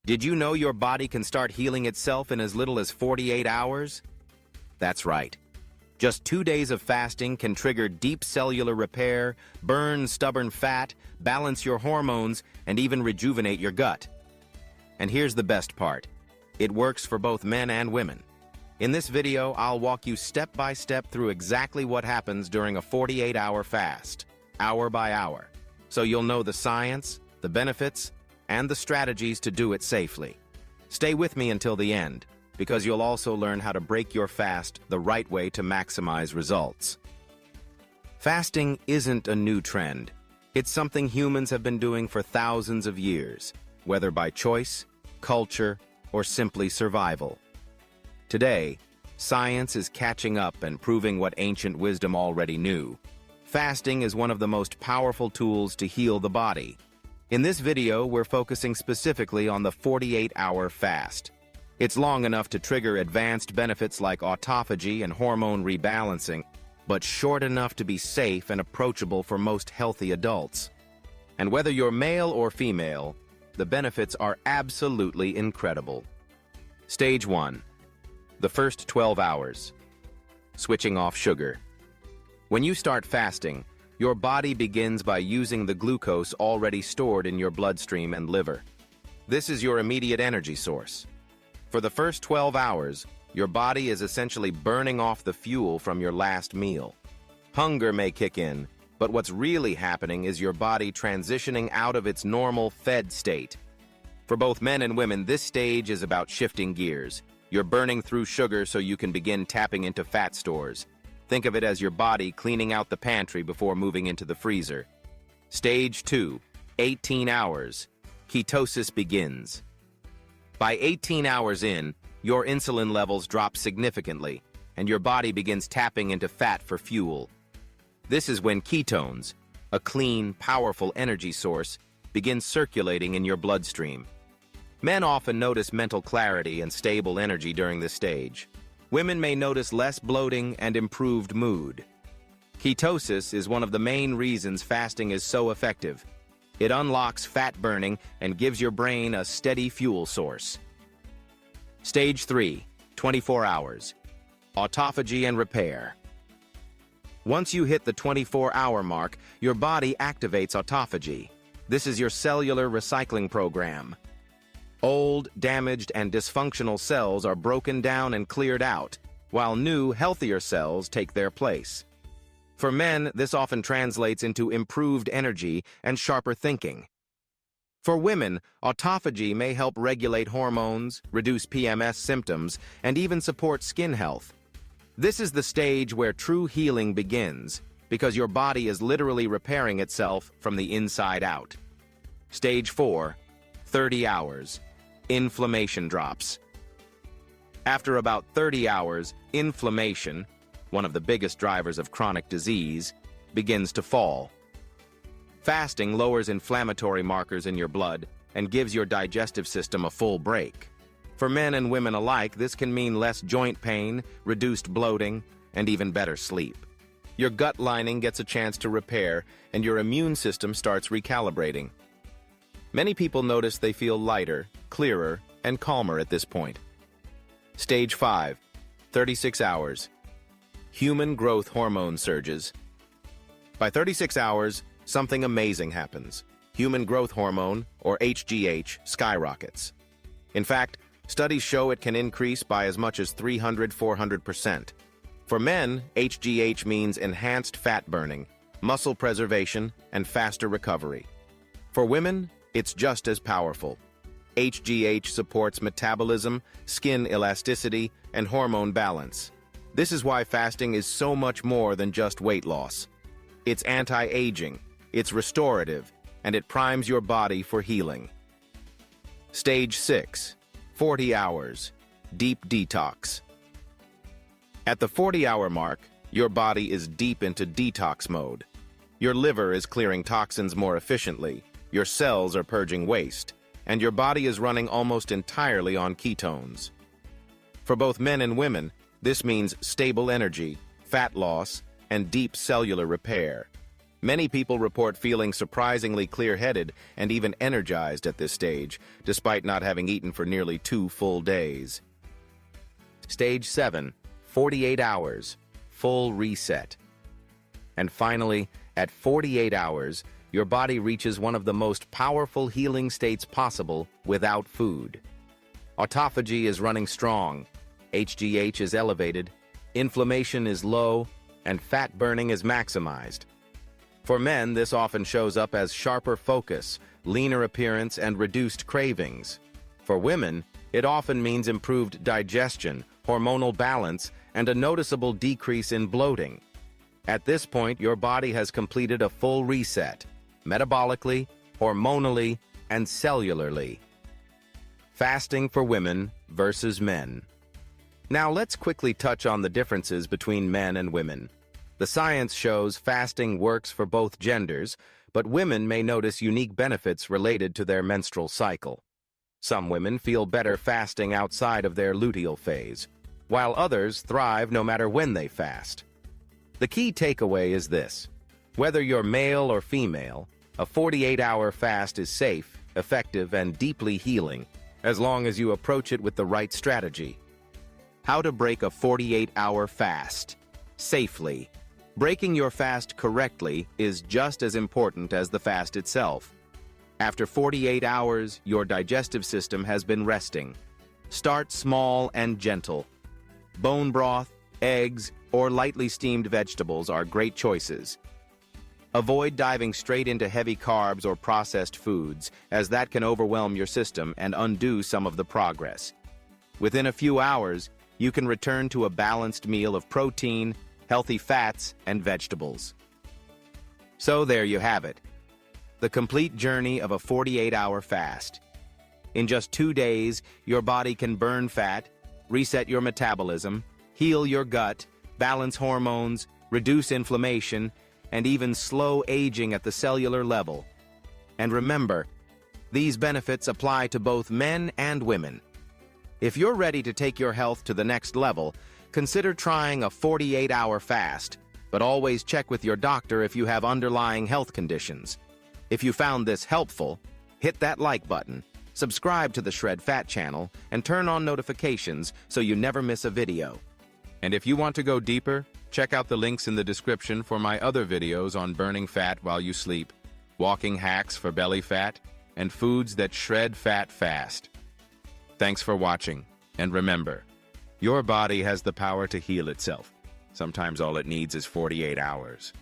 Did you know your body can start healing itself in as little as 48 hours? That's right. Just 2 days of fasting can trigger deep cellular repair, burn stubborn fat, balance your hormones, and even rejuvenate your gut. And here's the best part. It works for both men and women. In this video, I'll walk you step by step through exactly what happens during a 48-hour fast, hour by hour, so you'll know the science, the benefits, and the strategies to do it safely. Stay with me until the end, because you'll also learn how to break your fast the right way to maximize results. Fasting isn't a new trend. It's something humans have been doing for thousands of years, whether by choice, culture, or simply survival. Today, science is catching up and proving what ancient wisdom already knew. Fasting is one of the most powerful tools to heal the body. In this video, we're focusing specifically on the 48-hour fast. It's long enough to trigger advanced benefits like autophagy and hormone rebalancing, but short enough to be safe and approachable for most healthy adults. And whether you're male or female, the benefits are absolutely incredible. Stage 1. The first 12 hours. Switching off sugar. When you start fasting, your body begins by using the glucose already stored in your bloodstream and liver. This is your immediate energy source. For the first 12 hours, your body is essentially burning off the fuel from your last meal. Hunger may kick in, but what's really happening is your body transitioning out of its normal fed state. For both men and women, this stage is about shifting gears. You're burning through sugar so you can begin tapping into fat stores. Think of it as your body cleaning out the pantry before moving into the freezer. Stage 2, 18 hours. Ketosis begins. By 18 hours in, your insulin levels drop significantly, and your body begins tapping into fat for fuel. This is when ketones, a clean, powerful energy source, begin circulating in your bloodstream. Men often notice mental clarity and stable energy during this stage. Women may notice less bloating and improved mood. Ketosis is one of the main reasons fasting is so effective. It unlocks fat burning and gives your brain a steady fuel source. Stage 3, 24 hours. Autophagy and repair. Once you hit the 24-hour mark, your body activates autophagy. This is your cellular recycling program. Old, damaged, and dysfunctional cells are broken down and cleared out, while new, healthier cells take their place. For men, this often translates into improved energy and sharper thinking. For women, autophagy may help regulate hormones, reduce PMS symptoms, and even support skin health. This is the stage where true healing begins, because your body is literally repairing itself from the inside out. Stage 4, 30 hours. Inflammation drops. After about 30 hours, inflammation, one of the biggest drivers of chronic disease, begins to fall. Fasting lowers inflammatory markers in your blood and gives your digestive system a full break. For men and women alike, this can mean less joint pain, reduced bloating, and even better sleep. Your gut lining gets a chance to repair, and your immune system starts recalibrating. Many people notice they feel lighter, clearer, and calmer at this point. Stage 5, 36 hours. Human growth hormone surges. By 36 hours, something amazing happens. Human growth hormone, or HGH, skyrockets. In fact, studies show it can increase by as much as 300–400%. For men, HGH means enhanced fat burning, muscle preservation, and faster recovery. For women, it's just as powerful. HGH supports metabolism, skin elasticity, and hormone balance. This is why fasting is so much more than just weight loss. It's anti-aging, it's restorative, and it primes your body for healing. Stage 6, 40 hours. Deep detox. At the 40-hour mark, your body is deep into detox mode. Your liver is clearing toxins more efficiently, your cells are purging waste, and your body is running almost entirely on ketones. For both men and women, this means stable energy, fat loss, and deep cellular repair. Many people report feeling surprisingly clear-headed and even energized at this stage, despite not having eaten for nearly 2 full days. Stage 7, 48 hours, full reset. And finally, at 48 hours, your body reaches one of the most powerful healing states possible without food. Autophagy is running strong, HGH is elevated, inflammation is low, and fat burning is maximized. For men, this often shows up as sharper focus, leaner appearance, and reduced cravings. For women, it often means improved digestion, hormonal balance, and a noticeable decrease in bloating. At this point, your body has completed a full reset, metabolically, hormonally, and cellularly. Fasting for women versus men. Now let's quickly touch on the differences between men and women. The science shows fasting works for both genders, but women may notice unique benefits related to their menstrual cycle. Some women feel better fasting outside of their luteal phase, while others thrive no matter when they fast. The key takeaway is this: whether you're male or female, a 48-hour fast is safe, effective, and deeply healing, as long as you approach it with the right strategy. How to break a 48-hour fast safely. Breaking your fast correctly is just as important as the fast itself. After 48 hours, your digestive system has been resting. Start small and gentle. Bone broth, eggs, or lightly steamed vegetables are great choices. Avoid diving straight into heavy carbs or processed foods, as that can overwhelm your system and undo some of the progress. Within a few hours, you can return to a balanced meal of protein, healthy fats, and vegetables. So there you have it. The complete journey of a 48-hour fast. In just 2 days, your body can burn fat, reset your metabolism, heal your gut, balance hormones, reduce inflammation, and even slow aging at the cellular level. And remember, these benefits apply to both men and women. If you're ready to take your health to the next level, consider trying a 48-hour fast, but always check with your doctor if you have underlying health conditions. If you found this helpful, hit that like button, subscribe to the Shred Fat channel, and turn on notifications so you never miss a video. And if you want to go deeper, check out the links in the description for my other videos on burning fat while you sleep, walking hacks for belly fat, and foods that shred fat fast. Thanks for watching, and remember, your body has the power to heal itself. Sometimes all it needs is 48 hours.